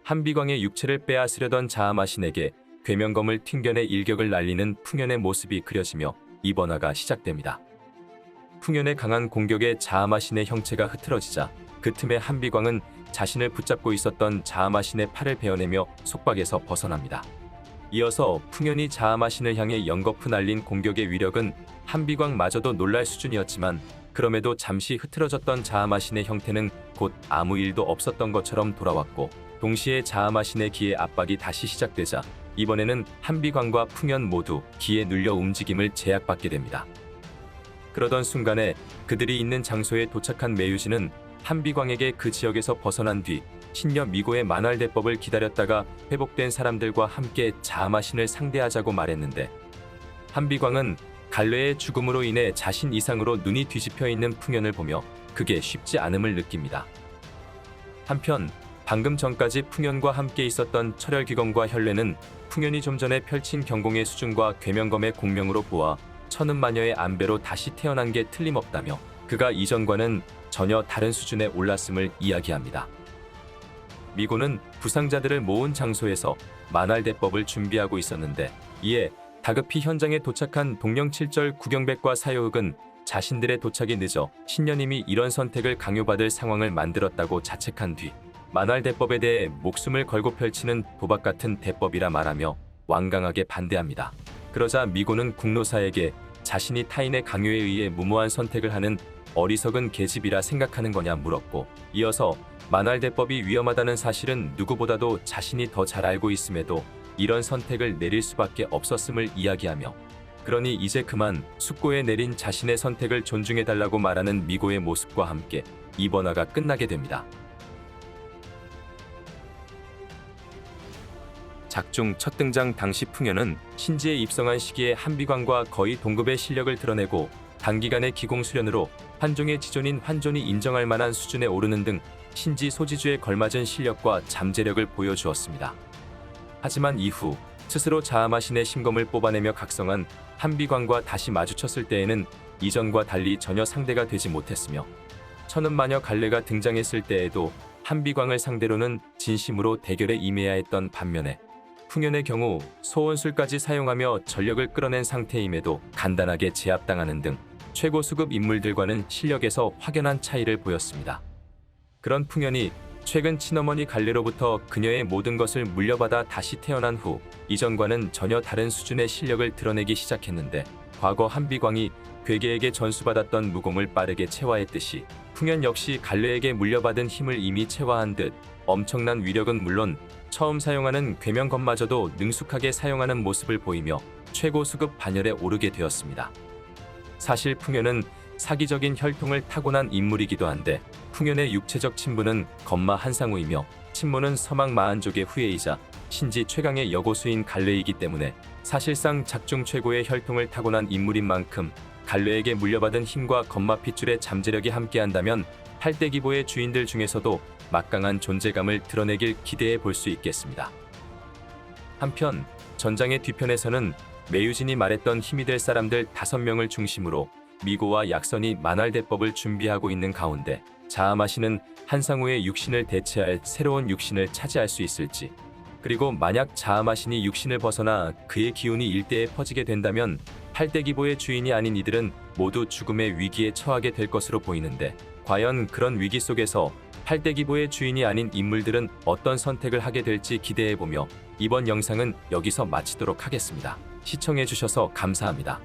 한비광의 육체를 빼앗으려던 자아마신에게 괴면검을 튕겨내 일격을 날리는 풍현의 모습이 그려지며 이번화가 시작됩니다. 풍현의 강한 공격에 자아마신의 형체가 흐트러지자 그 틈에 한비광은 자신을 붙잡고 있었던 자아마신의 팔을 베어내며 속박에서 벗어납니다. 이어서 풍현이 자아마신을 향해 연거푸 날린 공격의 위력은 한비광마저도 놀랄 수준이었지만 그럼에도 잠시 흐트러졌던 자아마신의 형태는 곧 아무 일도 없었던 것처럼 돌아왔고 동시에 자아마신의 기의 압박이 다시 시작되자 이번에는 한비광과 풍현 모두 기에 눌려 움직임을 제약받게 됩니다. 그러던 순간에 그들이 있는 장소에 도착한 매유진은 한비광에게 그 지역에서 벗어난 뒤 신녀 미고의 만활대법을 기다렸다가 회복된 사람들과 함께 자아마신을 상대하자고 말했는데 한비광은 갈래의 죽음으로 인해 자신 이상으로 눈이 뒤집혀 있는 풍현을 보며 그게 쉽지 않음을 느낍니다. 한편 방금 전까지 풍현과 함께 있었던 철혈귀검과 혈례는 풍현이 좀 전에 펼친 경공의 수준과 괴면검의 공명으로 보아 천은마녀의 안배로 다시 태어난 게 틀림없다며 그가 이전과는 전혀 다른 수준에 올랐음을 이야기합니다. 미고는 부상자들을 모은 장소에서 만활대법을 준비하고 있었는데 이에 다급히 현장에 도착한 동령칠절 구경백과 사요흑은 자신들의 도착이 늦어 신녀님이 이런 선택을 강요받을 상황을 만들었다고 자책한 뒤 만활대법에 대해 목숨을 걸고 펼치는 도박 같은 대법이라 말하며 완강하게 반대합니다. 그러자 미고는 국노사에게 자신이 타인의 강요에 의해 무모한 선택을 하는 어리석은 계집이라 생각하는 거냐 물었고 이어서 만활대법이 위험하다는 사실은 누구보다도 자신이 더 잘 알고 있음에도 이런 선택을 내릴 수밖에 없었음을 이야기하며 그러니 이제 그만 숙고에 내린 자신의 선택을 존중해달라고 말하는 미고의 모습과 함께 이번화가 끝나게 됩니다. 작중 첫 등장 당시 풍현은 신지에 입성한 시기에 한비광과 거의 동급의 실력을 드러내고 단기간의 기공수련으로 환종의 지존인 환존이 인정할 만한 수준에 오르는 등 신지 소지주에 걸맞은 실력과 잠재력을 보여주었습니다. 하지만 이후 스스로 자아마신의 심검을 뽑아내며 각성한 한비광과 다시 마주쳤을 때에는 이전과 달리 전혀 상대가 되지 못했으며 천은마녀 갈래가 등장했을 때에도 한비광을 상대로는 진심으로 대결에 임해야 했던 반면에 풍현의 경우 소원술까지 사용하며 전력을 끌어낸 상태임에도 간단하게 제압당하는 등 최고 수급 인물들과는 실력에서 확연한 차이를 보였습니다. 그런 풍현이 최근 친어머니 갈래로부터 그녀의 모든 것을 물려받아 다시 태어난 후 이전과는 전혀 다른 수준의 실력을 드러내기 시작했는데 과거 한비광이 괴계에게 전수받았던 무공을 빠르게 체화했듯이 풍현 역시 갈래에게 물려받은 힘을 이미 체화한 듯 엄청난 위력은 물론 처음 사용하는 괴면검마저도 능숙하게 사용하는 모습을 보이며 최고 수급 반열에 오르게 되었습니다. 사실 풍현은 사기적인 혈통을 타고난 인물이기도 한데 풍현의 육체적 친부는 검마 한상우이며 친모는 서막 마한족의 후예이자 신지 최강의 여고수인 갈래이기 때문에 사실상 작중 최고의 혈통을 타고난 인물인 만큼 갈래에게 물려받은 힘과 검마 핏줄의 잠재력이 함께한다면 8대 기보의 주인들 중에서도 막강한 존재감을 드러내길 기대해 볼 수 있겠습니다. 한편 전장의 뒤편에서는 매유진이 말했던 힘이 될 사람들 5명을 중심으로 미고와 약선이 만활대법을 준비하고 있는 가운데 자아마신은 한상우의 육신을 대체할 새로운 육신을 차지할 수 있을지 그리고 만약 자아마신이 육신을 벗어나 그의 기운이 일대에 퍼지게 된다면 8대 기보의 주인이 아닌 이들은 모두 죽음의 위기에 처하게 될 것으로 보이는데 과연 그런 위기 속에서 8대 기보의 주인이 아닌 인물들은 어떤 선택을 하게 될지 기대해보며 이번 영상은 여기서 마치도록 하겠습니다. 시청해주셔서 감사합니다.